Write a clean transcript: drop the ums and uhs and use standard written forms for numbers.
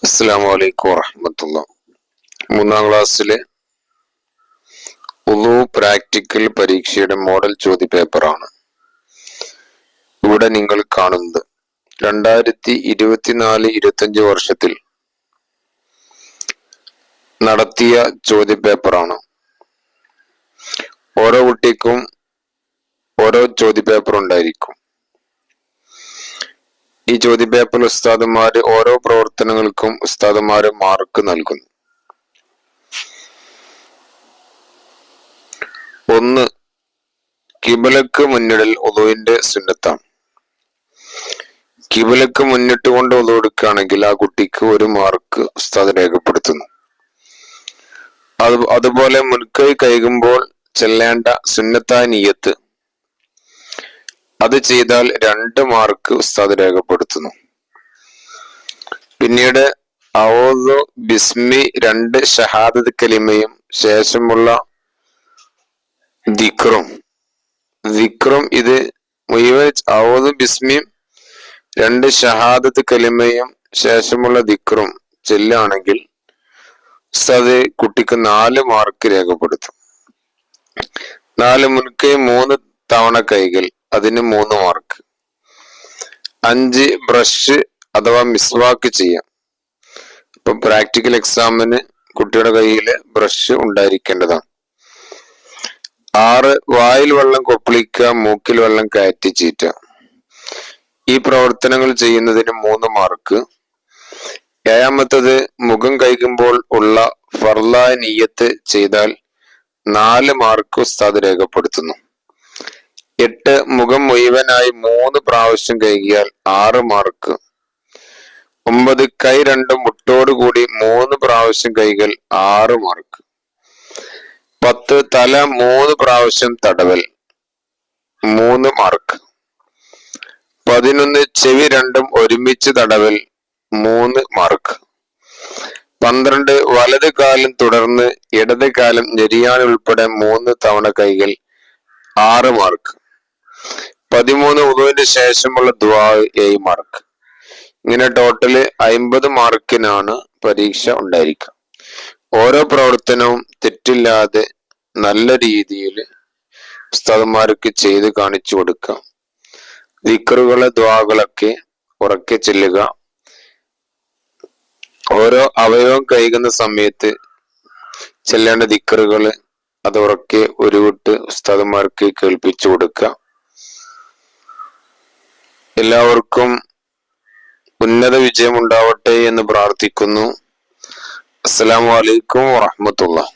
അസ്സലാമു അലൈക്കും വറഹ്മത്തുള്ളാഹി. മൂന്നാം ക്ലാസ്സിലെ ഉളൂ പ്രാക്ടിക്കൽ പരീക്ഷയുടെ മോഡൽ ചോദ്യപേപ്പറാണ് ഇവിടെ നിങ്ങൾ കാണുന്നത്. 2024-25 വർഷത്തിൽ നടത്തിയ ചോദ്യപേപ്പറാണ്. ഓരോ കുട്ടിക്കും ഓരോ ചോദ്യപേപ്പർ ഉണ്ടായിരിക്കും. ഈ ചോദ്യപേപ്പർ ഉസ്താദുമാര് ഓരോ പ്രവർത്തനങ്ങൾക്കും ഉസ്താദുമാര് മാർക്ക് നൽകുന്നു. 1. കിബിലക്ക് മുന്നിടൽ ഉളുവിന്റെ സുന്നത്താണ്. കിബിലക്ക് മുന്നിട്ട് കൊണ്ട് ഉളു എടുക്കുകയാണെങ്കിൽ ആ കുട്ടിക്ക് 1 മാർക്ക് ഉസ്താദ് രേഖപ്പെടുത്തുന്നു. അതുപോലെ മുൻകൈ കഴുകുമ്പോൾ ചെല്ലേണ്ട സുന്നത്തായ നിയ്യത്ത്, അത് ചെയ്താൽ 2 മാർക്ക് ഉസ്താദ് രേഖപ്പെടുത്തുന്നു. പിന്നീട് ഔദു ബിസ്മി 2 ഷഹാദത്ത് കലിമയും ശേഷമുള്ള ദിക്റും ഇത് മുഴുവൻ ഔദു ബിസ്മിയും 2 ഷഹാദത്ത് കലിമയും ശേഷമുള്ള ദിക്റും ചെല്ലുകയാണെങ്കിൽ ഉസ്താദ് കുട്ടിക്ക് 4 മാർക്ക് രേഖപ്പെടുത്തും. 4 മുൻകൈ 3 തവണ കൈകൾ, അതിന് 3 മാർക്ക്. 5 ബ്രഷ് അഥവാ മിസ്വാക്ക് ചെയ്യാം. ഇപ്പൊ പ്രാക്ടിക്കൽ എക്സാമിന് കുട്ടിയുടെ കയ്യിൽ ബ്രഷ് ഉണ്ടായിരിക്കേണ്ടതാണ്. 6 വായിൽ വെള്ളം കൊപ്പിളിക്കുക, മൂക്കിൽ വെള്ളം കയറ്റി ചീറ്റുക. ഈ പ്രവർത്തനങ്ങൾ ചെയ്യുന്നതിന് 3 മാർക്ക്. 7-മത്തത് മുഖം കഴുകുമ്പോൾ ഉള്ള ഫർളായ നിയ്യത്ത് ചെയ്താൽ 4 മാർക്ക് ഉസ്താദ് രേഖപ്പെടുത്തുന്നു. 8 മുഖം മുഴുവനായി 3 പ്രാവശ്യം കഴുകിയാൽ 6 മാർക്ക്. 9 കൈ 2 മുട്ടോട് കൂടി 3 പ്രാവശ്യം കഴുകൽ 6 മാർക്ക്. 10 തല 3 പ്രാവശ്യം തടവൽ 3 മാർക്ക്. 11 ചെവി 2 ഒരുമിച്ച് തടവൽ 3 മാർക്ക്. 12 വലത് കാലം തുടർന്ന് ഇടത് കാലം ഞെരിയാൻ ഉൾപ്പെടെ 3 തവണ കൈകൾ 6 മാർക്ക്. 13 ഉളുവിന്റെ ശേഷമുള്ള ദുആ 7 മാർക്ക്. ഇങ്ങനെ ടോട്ടല് 50 മാർക്കിനാണ് പരീക്ഷ ഉണ്ടായിരിക്കുക. ഓരോ പ്രവർത്തനവും തെറ്റില്ലാതെ നല്ല രീതിയിൽ ഉസ്താദന്മാർക്ക് ചെയ്ത് കാണിച്ചു കൊടുക്കാം. ദിക്റുകളെ ദുആകളൊക്കെ ഉറക്കെ ചെല്ലുക. ഓരോ അവയവം കഴുകുന്ന സമയത്ത് ചെല്ലേണ്ട ദിക്റുകള് അത് ഉറക്കെ ഉരുവിട്ട് ഉസ്താദന്മാർക്ക് കേൾപ്പിച്ചു കൊടുക്കുക. എല്ലാവർക്കും ഉന്നത വിജയം ഉണ്ടാവട്ടെ എന്ന് പ്രാർത്ഥിക്കുന്നു. അസ്സലാമു അലൈക്കും വറഹ്മത്തുള്ളാഹി.